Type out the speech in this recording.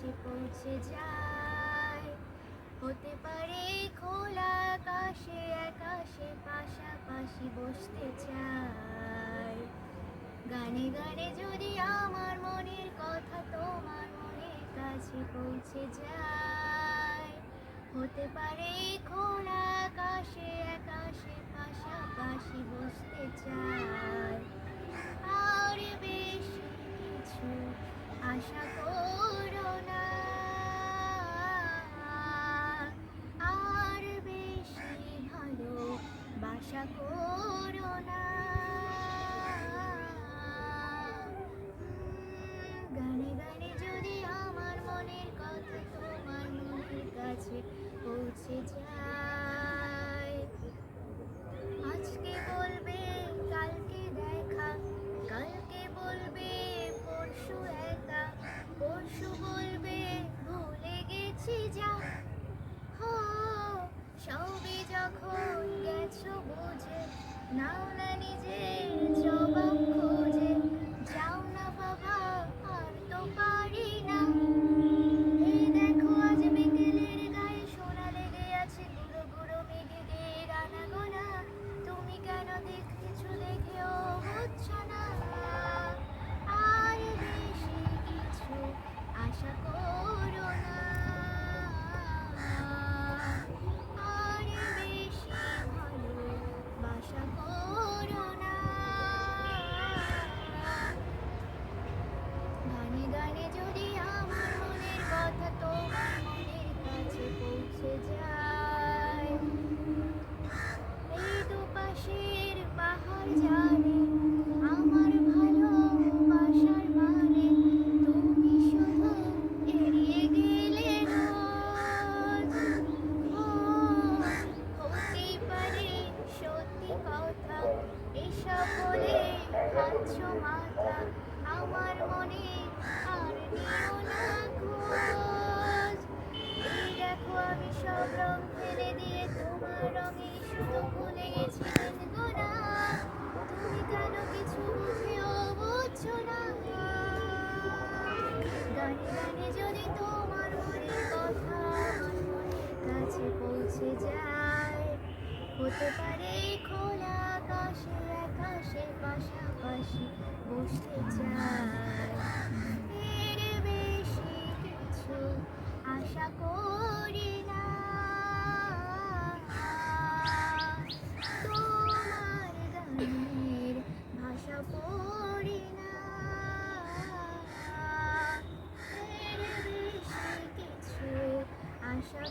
কাছে পৌঁছে যায়। হতে পারে খোলা আকাশে আকাশে পাশাপাশি বসতে চাই। গানে গানে যদি আমার মনের কথা তোমার মনের কাছে পৌঁছে যায়। হতে পারে খোলা আকাশে আকাশে পাশাপাশি বসতে চাই। আর বেশি কিছু আশা করো না, আর বেশি ভালোবাসা করো না। গানে গানে যদি আমার মনের কথা তোমার মনের কাছে পৌঁছে যায়। আজকে বলবে কালকে দেখা, কালকে বলবে পরশু একা, পরশু বলবে ভুলে গেছি যা। হো সবই যখন গেছো বুঝে, নাও না নিজের জবাব খুঁজে। যাও না বাবা আর তো পারি না। এই দেখো আজ বিকেলের গায়ে সোনা লেগে আছে, গুঁড়ো গুঁড়ো মেঘেদের আনাগোনা। তুমি কেন দেখছো দেখেও বুঝছো না। আর বেশি কিছু আশা করো না, আর বেশি ভালোবাসা করো না। গানে গানে যদি আমার মনের কথা তোমার মনের কাছে পৌঁছে যায়। এই দুপাশের পাহাড় জানে আমার ভালোবাসার মানে, তুমি শুধু এড়িয়ে গেলে রোজ। ও হতেই পারে সত্যি কথা, এসব বলে খাচ্ছ মাথা। আমার মনে আর নিও না খোঁজ। এই দেখো আমি সব রং ফেলে দিয়ে তোমার রঙে শুধু ভুলে গেছি গোনা। তুমি কেন কিছু বুঝেও বুঝছো না। গানে গানে যদি তোমার মনের কথা আমার মনের কাছে পৌঁছে যায়। হতে পারে খোলা আকাশে আকাশে পাশাপাশি বসতে চাই। এর বেশি কিছু আশা করি না। তোমার গানের ভাষা পড়ি না। এর বেশি কিছু আশা